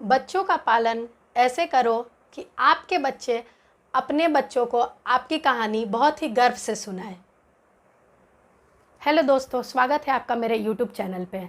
बच्चों का पालन ऐसे करो कि आपके बच्चे अपने बच्चों को आपकी कहानी बहुत ही गर्व से सुनाएं। हेलो दोस्तों, स्वागत है आपका मेरे यूट्यूब चैनल पे।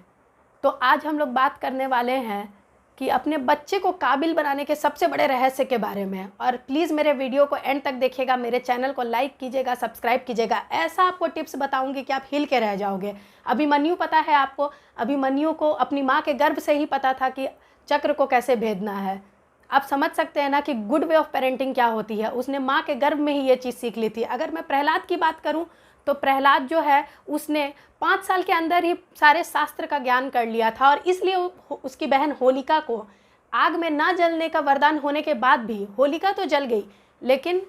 तो आज हम लोग बात करने वाले हैं कि अपने बच्चे को काबिल बनाने के सबसे बड़े रहस्य के बारे में। और प्लीज़ मेरे वीडियो को एंड तक देखिएगा, मेरे चैनल को लाइक कीजिएगा, सब्सक्राइब कीजिएगा। ऐसा आपको टिप्स बताऊंगी कि आप हिल के रह जाओगे। अभिमन्यु पता है आपको, अभिमन्यु को अपनी माँ के गर्भ से ही पता था कि चक्र को कैसे भेदना है। आप समझ सकते हैं ना कि गुड वे ऑफ पेरेंटिंग क्या होती है। उसने माँ के गर्भ में ही ये चीज़ सीख ली थी। अगर मैं प्रहलाद की बात करूँ तो प्रहलाद जो है उसने 5 साल के अंदर ही सारे शास्त्र का ज्ञान कर लिया था। और इसलिए उसकी बहन होलिका को आग में ना जलने का वरदान होने के बाद भी, होलिका तो जल गई लेकिन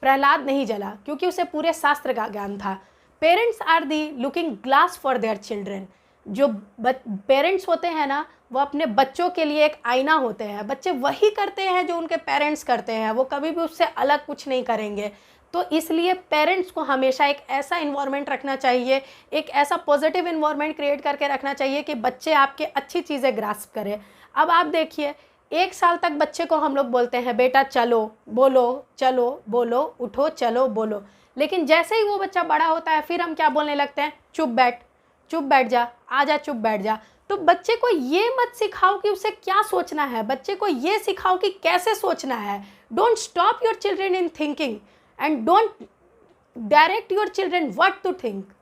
प्रहलाद नहीं जला, क्योंकि उसे पूरे शास्त्र का ज्ञान था। Parents are the looking glass for their children. जो पेरेंट्स होते हैं ना, वो अपने बच्चों के लिए एक आईना होते हैं। बच्चे वही करते हैं जो उनके पेरेंट्स करते हैं, वो कभी भी उससे अलग कुछ नहीं करेंगे। तो इसलिए पेरेंट्स को हमेशा एक ऐसा इन्वायरमेंट रखना चाहिए, एक ऐसा पॉजिटिव इन्वायरमेंट क्रिएट करके रखना चाहिए कि बच्चे आपके अच्छी चीज़ें ग्रास्प करें। अब आप देखिए, 1 साल तक बच्चे को हम लोग बोलते हैं बेटा चलो बोलो, चलो बोलो, उठो चलो बोलो। लेकिन जैसे ही वो बच्चा बड़ा होता है फिर हम क्या बोलने लगते हैं, चुप बैठ जा, आजा चुप बैठ जा। तो बच्चे को ये मत सिखाओ कि उसे क्या सोचना है, बच्चे को ये सिखाओ कि कैसे सोचना है। Don't stop your children in thinking and don't direct your children what to think.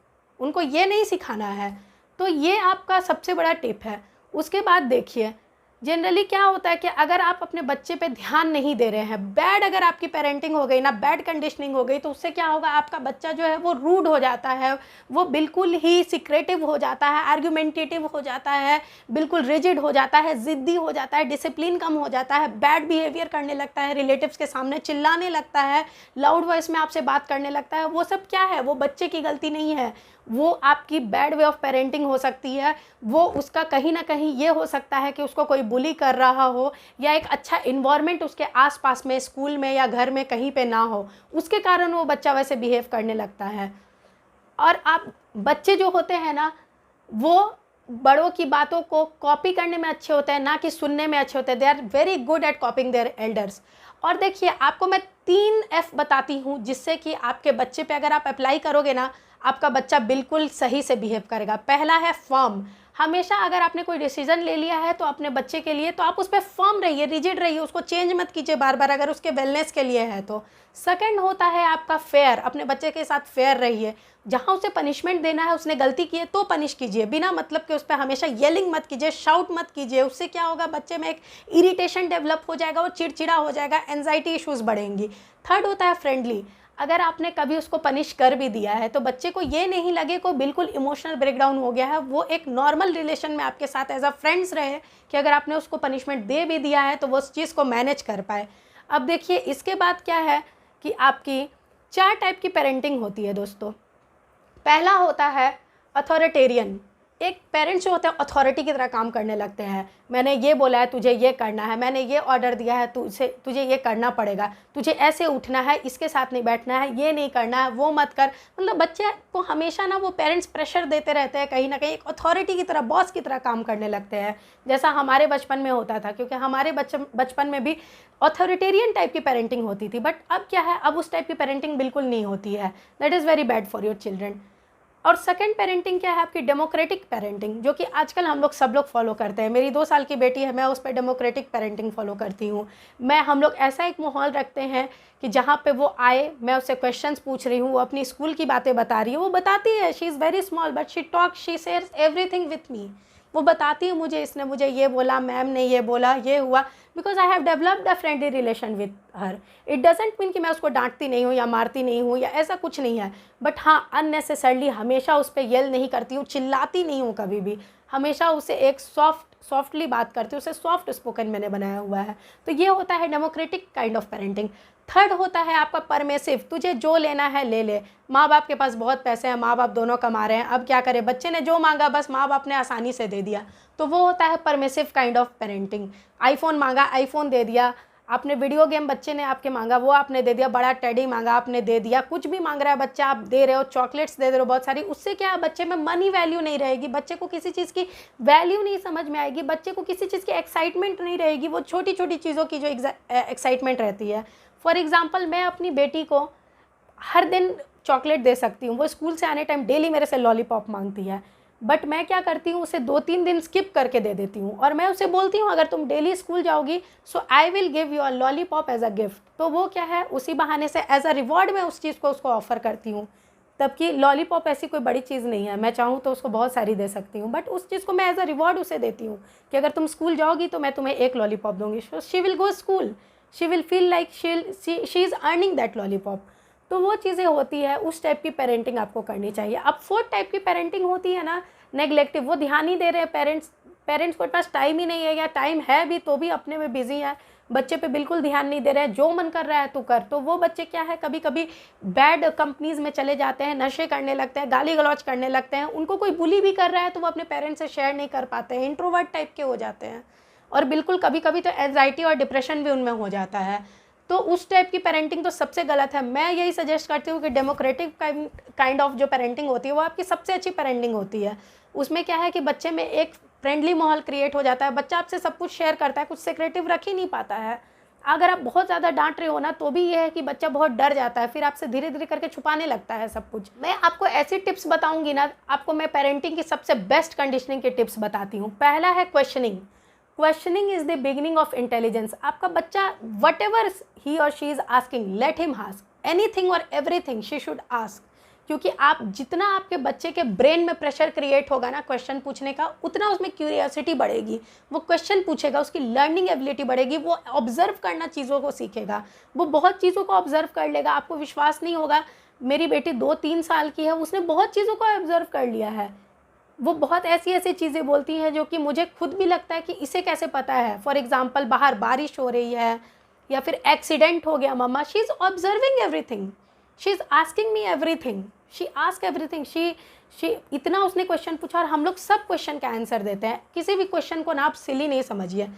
उनको ये नहीं सिखाना है। तो ये आपका सबसे बड़ा टिप है। उसके बाद देखिए, जनरली क्या होता है कि अगर आप अपने बच्चे पे ध्यान नहीं दे रहे हैं, बैड अगर आपकी पेरेंटिंग हो गई ना, बैड कंडीशनिंग हो गई, तो उससे क्या होगा, आपका बच्चा जो है वो रूड हो जाता है, वो बिल्कुल ही सिक्रेटिव हो जाता है, आर्ग्यूमेंटेटिव हो जाता है, बिल्कुल रिजिड हो जाता है, ज़िद्दी हो जाता है, डिसिप्लिन कम हो जाता है, बैड बिहेवियर करने लगता है, रिलेटिव्स के सामने चिल्लाने लगता है, लाउड वॉइस में आपसे बात करने लगता है। वो सब क्या है, वो बच्चे की गलती नहीं है, वो आपकी बैड वे ऑफ पेरेंटिंग हो सकती है। वो उसका कहीं ना कहीं ये हो सकता है कि उसको कोई बुली कर रहा हो, या एक अच्छा इन्वायरमेंट उसके आसपास में, स्कूल में या घर में कहीं पे ना हो, उसके कारण वो बच्चा वैसे बिहेव करने लगता है। और आप बच्चे जो होते हैं ना, वो बड़ों की बातों को कॉपी करने में अच्छे होते हैं, ना कि सुनने में अच्छे होते हैं। They are very good at copying their elders. और देखिए, आपको मैं 3 F बताती हूँ जिससे कि आपके बच्चे पे अगर आप अप्लाई करोगे ना, आपका बच्चा बिल्कुल सही से बिहेव करेगा। पहला है फर्म। हमेशा अगर आपने कोई डिसीजन ले लिया है तो अपने बच्चे के लिए, तो आप उस पर फर्म रहिए, रिजिड रहिए, उसको चेंज मत कीजिए बार बार, अगर उसके वेलनेस के लिए है तो। सेकंड होता है आपका फेयर। अपने बच्चे के साथ फेयर रहिए। जहाँ उसे पनिशमेंट देना है, उसने गलती की है तो पनिश कीजिए, बिना मतलब कि उस पर हमेशा येलिंग मत कीजिए, शाउट मत कीजिए। उससे क्या होगा, बच्चे में एक इरिटेशन डेवलप हो जाएगा, वो चिड़चिड़ा हो जाएगा, एंजाइटी इश्यूज़ बढ़ेंगी। थर्ड होता है फ्रेंडली। अगर आपने कभी उसको पनिश कर भी दिया है तो बच्चे को ये नहीं लगे कोई बिल्कुल इमोशनल ब्रेकडाउन हो गया है, वो एक नॉर्मल रिलेशन में आपके साथ एज अ फ्रेंड्स रहे, कि अगर आपने उसको पनिशमेंट दे भी दिया है तो वो उस चीज़ को मैनेज कर पाए। अब देखिए, इसके बाद क्या है कि आपकी 4 टाइप की पेरेंटिंग होती है दोस्तों। पहला होता है अथॉरिटेरियन। एक पेरेंट्स जो होते हैं अथॉरिटी की तरह काम करने लगते हैं। मैंने ये बोला है, तुझे ये करना है, मैंने ये ऑर्डर दिया है, तुझे ये करना पड़ेगा, तुझे ऐसे उठना है, इसके साथ नहीं बैठना है, ये नहीं करना है, वो मत कर। मतलब बच्चे को हमेशा ना वो पेरेंट्स प्रेशर देते रहते हैं, कहीं ना कहीं एक अथॉरिटी की तरह, बॉस की तरह काम करने लगते हैं, जैसा हमारे बचपन में होता था। क्योंकि हमारे बचपन में भी अथॉरिटेरियन टाइप की पेरेंटिंग होती थी। बट अब क्या है, अब उस टाइप की पेरेंटिंग बिल्कुल नहीं होती है। That is very bad for your children. और सेकंड पेरेंटिंग क्या है आपकी, डेमोक्रेटिक पेरेंटिंग, जो कि आजकल हम लोग सब लोग फॉलो करते हैं। मेरी 2 साल की बेटी है, मैं उस पर डेमोक्रेटिक पेरेंटिंग फॉलो करती हूँ। हम लोग ऐसा एक माहौल रखते हैं कि जहाँ पे वो आए, मैं उससे क्वेश्चंस पूछ रही हूँ, वो अपनी स्कूल की बातें बता रही है, वो बताती है, she is very small but she shares everything with me. वो बताती है मुझे, इसने मुझे ये बोला, मैम ने ये बोला, ये हुआ, because I have developed a friendly relation with her. It doesn't mean कि मैं उसको डांटती नहीं हूँ या मारती नहीं हूँ या ऐसा कुछ नहीं है। बट हाँ, अननेसेसरली हमेशा उस पर येल नहीं करती हूँ, चिल्लाती नहीं हूँ कभी भी। हमेशा उसे एक सॉफ्टली बात करती हूँ, उसे सॉफ्ट स्पोकन मैंने बनाया हुआ है। तो ये होता है democratic kind of parenting. Third होता है आपका परमेसिव। तुझे जो लेना है ले ले। माँ बाप के पास बहुत पैसे हैं, माँ बाप दोनों कमा रहे हैं, अब क्या करें, बच्चे ने जो मांगा बस माँ बाप ने आसानी से दे दिया, तो वो होता है परमेसिव काइंड ऑफ पेरेंटिंग। आईफोन मांगा, आईफोन दे दिया, आपने वीडियो गेम बच्चे ने आपके मांगा, वो आपने दे दिया, बड़ा टेडी मांगा आपने दे दिया, कुछ भी मांग रहा है बच्चा आप दे रहे हो, चॉकलेट्स दे रहे हो बहुत सारी, उससे क्या है बच्चे में मनी वैल्यू नहीं रहेगी, बच्चे को किसी चीज़ की वैल्यू नहीं समझ में आएगी, बच्चे को किसी चीज़ की एक्साइटमेंट नहीं रहेगी, वो छोटी छोटी चीज़ों की जो एक्साइटमेंट रहती है। फॉर एग्ज़ाम्पल मैं अपनी बेटी को हर दिन चॉकलेट दे सकती हूँ, वो स्कूल से आने टाइम डेली मेरे से लॉलीपॉप मांगती है, बट मैं क्या करती हूँ उसे 2-3 दिन स्किप करके दे देती हूँ और मैं उसे बोलती हूँ अगर तुम डेली स्कूल जाओगी so I will give you a lollipop as a gift. तो वो क्या है, उसी बहाने से एज अ रिवॉर्ड मैं उस चीज़ को उसको ऑफ़र करती हूँ। तबकि लॉलीपॉप ऐसी कोई बड़ी चीज़ नहीं है, मैं चाहूँ तो उसको बहुत सारी दे सकती हूँ, बट उस चीज़ को मैं एज अ रिवॉर्ड उसे देती हूँ कि अगर तुम स्कूल जाओगी तो मैं तुम्हें एक लॉलीपॉप दूँगी, so she will go school, she will feel like she is earning that lollipop. तो वो चीज़ें होती है, उस टाइप की पेरेंटिंग आपको करनी चाहिए। अब 4th टाइप की पेरेंटिंग होती है ना नेगलेक्टिव, वो ध्यान नहीं दे रहे हैं पेरेंट्स के पास टाइम ही नहीं है, या टाइम है भी तो भी अपने में बिजी है, बच्चे पे बिल्कुल ध्यान नहीं दे रहे हैं, जो मन कर रहा है तू कर। तो वो बच्चे क्या है कभी कभी बैड कंपनीज़ में चले जाते हैं, नशे करने लगते हैं, गाली गलौज करने लगते हैं, उनको कोई बुली भी कर रहा है तो वो अपने पेरेंट्स से शेयर नहीं कर पाते हैं, इंट्रोवर्ट टाइप के हो जाते हैं, और बिल्कुल कभी कभी तो एंजाइटी और डिप्रेशन भी उनमें हो जाता है। तो उस टाइप की पेरेंटिंग तो सबसे गलत है। मैं यही सजेस्ट करती हूँ कि डेमोक्रेटिक काइंड ऑफ जो पेरेंटिंग होती है वो आपकी सबसे अच्छी पेरेंटिंग होती है। उसमें क्या है कि बच्चे में एक फ्रेंडली माहौल क्रिएट हो जाता है, बच्चा आपसे सब कुछ शेयर करता है, कुछ सीक्रेटिव रख ही नहीं पाता है। अगर आप बहुत ज़्यादा डांट रहे हो ना तो भी ये है कि बच्चा बहुत डर जाता है, फिर आपसे धीरे धीरे करके छुपाने लगता है सब कुछ। मैं आपको ऐसी टिप्स बताऊंगी ना, आपको मैं पेरेंटिंग की सबसे बेस्ट कंडीशनिंग की टिप्स बताती हूँ। पहला है questioning. Questioning is the beginning of intelligence. आपका बच्चा वट एवर ही और she is asking, let him ask anything और एवरीथिंग शी शुड आस्क। क्योंकि आप जितना आपके बच्चे के ब्रेन में प्रेशर क्रिएट होगा ना क्वेश्चन पूछने का, उतना उसमें क्यूरियोसिटी बढ़ेगी, वो क्वेश्चन पूछेगा, उसकी लर्निंग एबिलिटी बढ़ेगी, वो ऑब्जर्व करना चीज़ों को सीखेगा, वो बहुत चीज़ों को ऑब्जर्व कर लेगा। आपको विश्वास नहीं होगा, मेरी बेटी 2-3 साल की है, उसने बहुत चीज़ों को ऑब्जर्व कर लिया है। वो बहुत ऐसी ऐसी चीज़ें बोलती हैं जो कि मुझे खुद भी लगता है कि इसे कैसे पता है। फॉर एग्जांपल बाहर बारिश हो रही है या फिर एक्सीडेंट हो गया, mamma she is observing everything, she is asking me everything, she ask everything, she इतना उसने क्वेश्चन पूछा और हम लोग सब क्वेश्चन का आंसर देते हैं। किसी भी क्वेश्चन को ना आप सिली नहीं समझिए,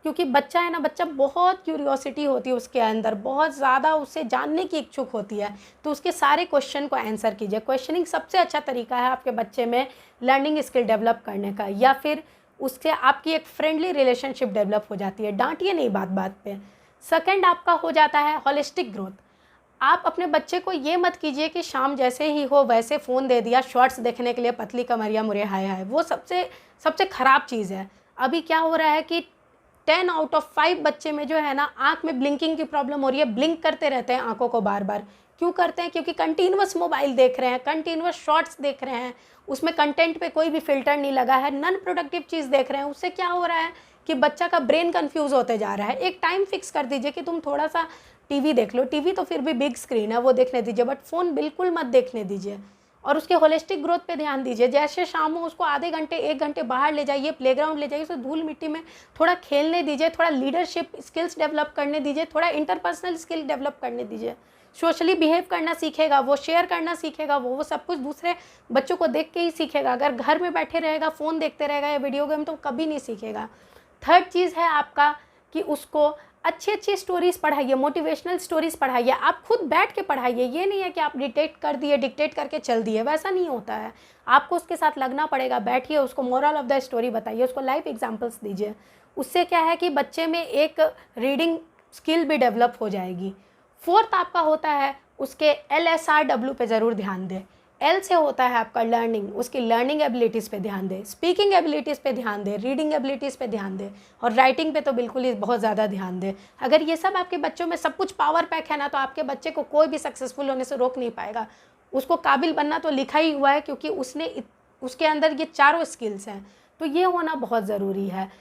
क्योंकि बच्चा है ना, बच्चा बहुत क्यूरियोसिटी होती है उसके अंदर, बहुत ज़्यादा उससे जानने की इच्छुक होती है। तो उसके सारे क्वेश्चन को आंसर कीजिए। क्वेश्चनिंग सबसे अच्छा तरीका है आपके बच्चे में लर्निंग स्किल डेवलप करने का, या फिर उससे आपकी एक फ्रेंडली रिलेशनशिप डेवलप हो जाती है। डांटिए नहीं बात बात पे। सेकंड आपका हो जाता है होलिस्टिक ग्रोथ। आप अपने बच्चे को ये मत कीजिए कि शाम जैसे ही हो वैसे फ़ोन दे दिया शॉर्ट्स देखने के लिए, पतली कमरिया मुरे हाय हाय, वो सबसे सबसे ख़राब चीज़ है। अभी क्या हो रहा है कि 10 आउट ऑफ 5 बच्चे में जो है ना आँख में ब्लिंकिंग की प्रॉब्लम हो रही है, ब्लिंक करते रहते हैं आँखों को बार बार। क्यों करते हैं? क्योंकि कंटिन्यूअस मोबाइल देख रहे हैं, कंटिन्यूअस शॉर्ट्स देख रहे हैं, उसमें कंटेंट पे कोई भी फ़िल्टर नहीं लगा है, नॉन प्रोडक्टिव चीज़ देख रहे हैं। उससे क्या हो रहा है कि बच्चा का ब्रेन कन्फ्यूज़ होते जा रहा है। एक टाइम फिक्स कर दीजिए कि तुम थोड़ा सा टीवी देख लो, टीवी तो फिर भी बिग स्क्रीन है वो देखने दीजिए, बट फ़ोन बिल्कुल मत देखने दीजिए। और उसके होलिस्टिक ग्रोथ पे ध्यान दीजिए। जैसे शाम हो उसको आधे घंटे 1 घंटे बाहर ले जाइए, प्लेग्राउंड ले जाइए, उसे धूल मिट्टी में थोड़ा खेलने दीजिए, थोड़ा लीडरशिप स्किल्स डेवलप करने दीजिए, थोड़ा इंटरपर्सनल स्किल डेवलप करने दीजिए। सोशली बिहेव करना सीखेगा, वो शेयर करना सीखेगा, वो सब कुछ दूसरे बच्चों को देख के ही सीखेगा। अगर घर में बैठे रहेगा, फ़ोन देखते रहेगा या वीडियो गेम, तो कभी नहीं सीखेगा। थर्ड चीज़ है आपका कि उसको अच्छी अच्छी स्टोरीज़ पढ़ाइए, मोटिवेशनल स्टोरीज़ पढ़ाइए। आप खुद बैठ के पढ़ाइए, ये नहीं है कि आप डिक्टेट करके चल दिए, वैसा नहीं होता है। आपको उसके साथ लगना पड़ेगा, बैठिए, उसको मोरल ऑफ द स्टोरी बताइए, उसको लाइफ एग्जांपल्स दीजिए। उससे क्या है कि बच्चे में एक रीडिंग स्किल भी डेवलप हो जाएगी। फोर्थ आपका होता है उसके LSRW पे ज़रूर ध्यान दें। L से होता है आपका लर्निंग, उसकी लर्निंग एबिलिटीज़ पे ध्यान दें, स्पीकिंग एबिलिटीज़ पे ध्यान दें, रीडिंग एबिलिटीज़ पे ध्यान दें, और राइटिंग पे तो बिल्कुल ही बहुत ज़्यादा ध्यान दें। अगर ये सब आपके बच्चों में सब कुछ पावर पैक है ना, तो आपके बच्चे को कोई भी सक्सेसफुल होने से रोक नहीं पाएगा। उसको काबिल बनना तो लिखा ही हुआ है, क्योंकि उसके अंदर ये चारों स्किल्स हैं, तो ये होना बहुत ज़रूरी है।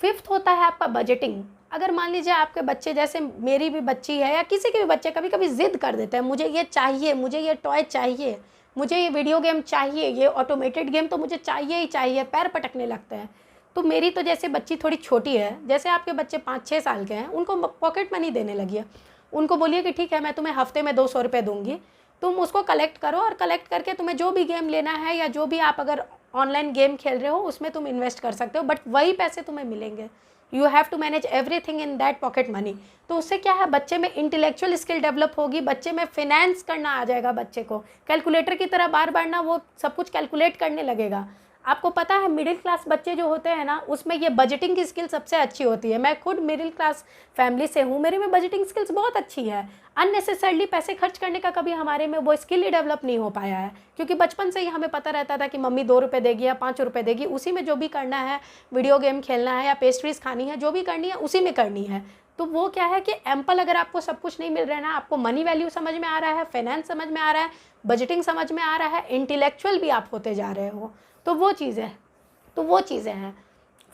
फिफ्थ होता है आपका बजटिंग। अगर मान लीजिए आपके बच्चे, जैसे मेरी भी बच्ची है या किसी के भी बच्चे कभी कभी ज़िद कर देते हैं, मुझे ये चाहिए, मुझे ये टॉय चाहिए, मुझे ये वीडियो गेम चाहिए, ये ऑटोमेटेड गेम तो मुझे चाहिए ही चाहिए, पैर पटकने लगते हैं। तो मेरी तो जैसे बच्ची थोड़ी छोटी है, जैसे आपके बच्चे 5-6 साल के हैं, उनको पॉकेट मनी देने लगी है। उनको बोलिए कि ठीक है, मैं तुम्हें हफ्ते में 200 रुपये दूंगी, तुम उसको कलेक्ट करो, और कलेक्ट करके तुम्हें जो भी गेम लेना है या जो भी आप अगर ऑनलाइन गेम खेल रहे हो उसमें तुम इन्वेस्ट कर सकते हो, बट वही पैसे तुम्हें मिलेंगे। You have to manage everything in that pocket money. तो उससे क्या है, बच्चे में इंटेलेक्चुअल स्किल डेवलप होगी, बच्चे में फिनेंस करना आ जाएगा, बच्चे को कैलकुलेटर की तरह बार बार ना वो सब कुछ कैलकुलेट करने लगेगा। आपको पता है मिडिल क्लास बच्चे जो होते हैं ना, उसमें ये बजटिंग की स्किल सबसे अच्छी होती है। मैं खुद मिडिल क्लास फैमिली से हूँ, मेरे में बजटिंग स्किल्स बहुत अच्छी है। अननेसेसरली पैसे खर्च करने का कभी हमारे में वो स्किल ही डेवलप नहीं हो पाया है, क्योंकि बचपन से ही हमें पता रहता था कि मम्मी 2 रुपये देगी या 5 रुपये देगी, उसी में जो भी करना है, वीडियो गेम खेलना है या पेस्ट्रीज खानी है, जो भी करनी है उसी में करनी है। तो वो क्या है कि एम्पल अगर आपको सब कुछ नहीं मिल रहा है ना, आपको मनी वैल्यू समझ में आ रहा है, फाइनेंस समझ में आ रहा है, बजटिंग समझ में आ रहा है, इंटेलेक्चुअल भी आप होते जा रहे हो, तो वो चीज़ें हैं।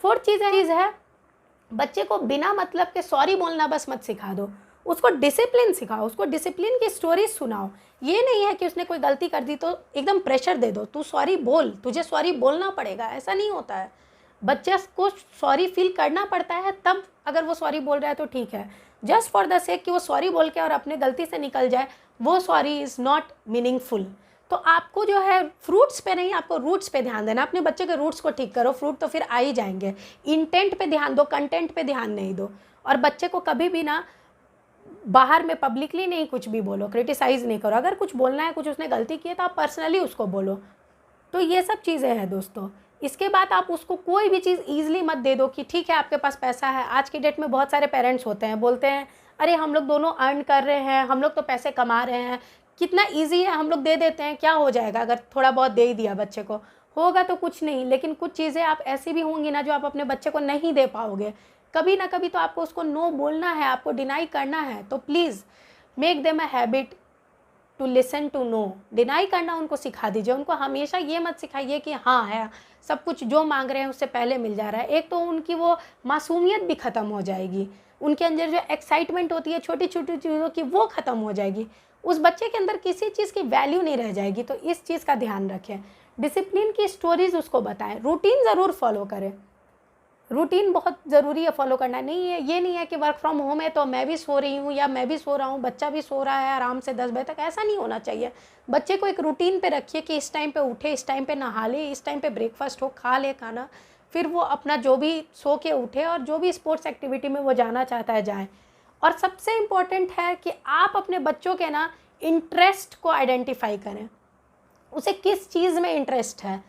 फोर्थ चीज़ है बच्चे को बिना मतलब के सॉरी बोलना बस मत सिखा दो, उसको डिसिप्लिन सिखाओ, उसको डिसिप्लिन की स्टोरीज सुनाओ। ये नहीं है कि उसने कोई गलती कर दी तो एकदम प्रेशर दे दो, तू सॉरी बोल, तुझे सॉरी बोलना पड़ेगा, ऐसा नहीं होता है। बच्चे को सॉरी फील करना पड़ता है, तब अगर वो सॉरी बोल रहा है तो ठीक है। जस्ट फॉर द सेक कि वो सॉरी बोल के और अपने गलती से निकल जाए, वो सॉरी इज़ नॉट मीनिंगफुल। तो आपको जो है फ्रूट्स पे नहीं, आपको रूट्स पे ध्यान देना। अपने बच्चे के रूट्स को ठीक करो, फ्रूट तो फिर आ ही जाएंगे। इंटेंट पे ध्यान दो, कंटेंट पे ध्यान नहीं दो। और बच्चे को कभी भी ना बाहर में पब्लिकली नहीं कुछ भी बोलो, क्रिटिसाइज़ नहीं करो। अगर कुछ बोलना है, कुछ उसने गलती की है तो आप पर्सनली उसको बोलो। तो ये सब चीज़ें हैं दोस्तों। इसके बाद आप उसको कोई भी चीज़ ईजिली मत दे दो कि ठीक है आपके पास पैसा है। आज की डेट में बहुत सारे पेरेंट्स होते हैं, बोलते हैं अरे हम लोग दोनों अर्न कर रहे हैं, हम लोग तो पैसे कमा रहे हैं, कितना ईजी है, हम लोग दे देते हैं, क्या हो जाएगा अगर थोड़ा बहुत दे ही दिया बच्चे को, होगा तो कुछ नहीं। लेकिन कुछ चीज़ें आप ऐसी भी होंगी ना जो आप अपने बच्चे को नहीं दे पाओगे। कभी ना कभी तो आपको उसको नो बोलना है, आपको डिनाई करना है। तो please make them a habit to listen to no. Deny करना उनको सिखा दीजिए। उनको हमेशा ये मत सिखाइए कि हाँ है, सब कुछ जो मांग रहे हैं उससे पहले मिल जा रहा है। एक तो उनकी वो मासूमियत भी ख़त्म हो जाएगी, उनके अंदर जो एक्साइटमेंट होती है छोटी छोटी चीज़ों की वो ख़त्म हो जाएगी। उस बच्चे के अंदर किसी चीज़ की वैल्यू नहीं रह जाएगी। तो इस चीज़ का ध्यान रखें। डिसिप्लिन की स्टोरीज़ उसको बताएं, रूटीन ज़रूर फॉलो करें। रूटीन बहुत ज़रूरी है फॉलो करना। नहीं है, ये नहीं है कि वर्क फ्रॉम होम है तो मैं भी सो रही हूँ या मैं भी सो रहा हूँ, बच्चा भी सो रहा है आराम से 10 बजे तक, ऐसा नहीं होना चाहिए। बच्चे को एक रूटीन पे रखिए कि इस टाइम पे उठे, इस टाइम पे नहा ले, इस टाइम पे ब्रेकफास्ट हो, खा ले खाना, फिर वो अपना जो भी सो के उठे और जो भी स्पोर्ट्स एक्टिविटी में वो जाना चाहता है जाए। और सबसे इम्पॉर्टेंट है कि आप अपने बच्चों के ना इंटरेस्ट को आइडेंटिफाई करें, उसे किस चीज़ में इंटरेस्ट है।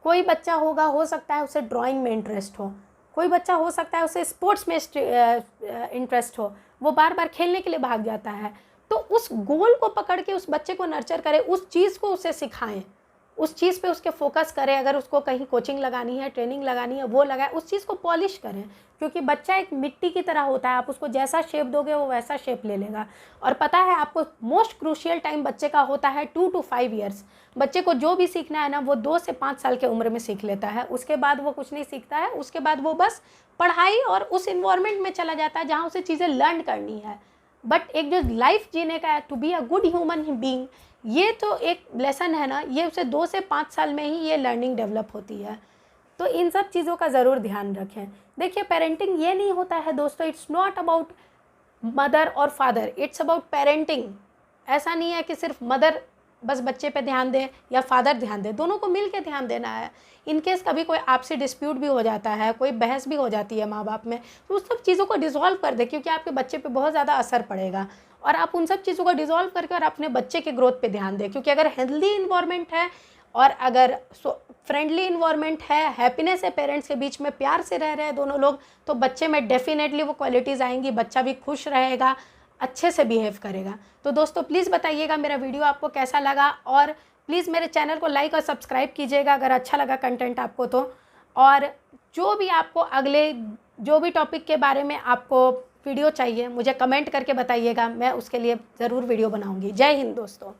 कोई बच्चा होगा, हो सकता है उसे ड्राइंग में इंटरेस्ट हो, कोई बच्चा हो सकता है उसे स्पोर्ट्स में इंटरेस्ट हो, वो बार बार खेलने के लिए भाग जाता है। तो उस गोल को पकड़ के उस बच्चे को नर्चर करें, उस चीज़ को उसे सिखाएं, उस चीज़ पे उसके फोकस करें। अगर उसको कहीं कोचिंग लगानी है, ट्रेनिंग लगानी है, वो लगाए, उस चीज़ को पॉलिश करें। क्योंकि बच्चा एक मिट्टी की तरह होता है, आप उसको जैसा शेप दोगे वो वैसा शेप ले लेगा। और पता है आपको मोस्ट क्रूशियल टाइम बच्चे का होता है 2 to 5 ईयर्स। बच्चे को जो भी सीखना है ना वो 2 से 5 साल के उम्र में सीख लेता है, उसके बाद वो कुछ नहीं सीखता है। उसके बाद वो बस पढ़ाई और उस इन्वायरमेंट में चला जाता है जहाँ उसे चीज़ें लर्न करनी है। बट एक जो लाइफ जीने का है, to be a good human being, ये तो एक लेसन है ना, ये उसे 2 से 5 साल में ही ये लर्निंग डेवलप होती है। तो इन सब चीज़ों का ज़रूर ध्यान रखें। देखिए पेरेंटिंग ये नहीं होता है दोस्तों, इट्स नॉट अबाउट मदर और फादर, इट्स अबाउट पेरेंटिंग। ऐसा नहीं है कि सिर्फ मदर बस बच्चे पे ध्यान दे या फादर ध्यान दे, दोनों को मिल के ध्यान देना है। इनकेस कभी कोई आपसी डिस्प्यूट भी हो जाता है, कोई बहस भी हो जाती है माँ बाप में, तो उस सब चीज़ों को डिसॉल्व कर दे, क्योंकि आपके बच्चे पे बहुत ज़्यादा असर पड़ेगा। और आप उन सब चीज़ों को डिसॉल्व करके और अपने बच्चे के ग्रोथ पे ध्यान दें। क्योंकि अगर हेल्दी इन्वायरमेंट है और अगर फ्रेंडली इन्वायरमेंट है, हैप्पीनेस है, पेरेंट्स के बीच में प्यार से रह रहे हैं दोनों लोग, तो बच्चे में डेफिनेटली वो क्वालिटीज़ आएंगी, बच्चा भी खुश रहेगा, अच्छे से बिहेव करेगा। तो दोस्तों प्लीज़ बताइएगा मेरा वीडियो आपको कैसा लगा, और प्लीज़ मेरे चैनल को लाइक और सब्सक्राइब कीजिएगा अगर अच्छा लगा कंटेंट आपको तो। और जो भी आपको अगले जो भी टॉपिक के बारे में आपको वीडियो चाहिए मुझे कमेंट करके बताइएगा, मैं उसके लिए ज़रूर वीडियो बनाऊंगी। जय हिंद दोस्तों।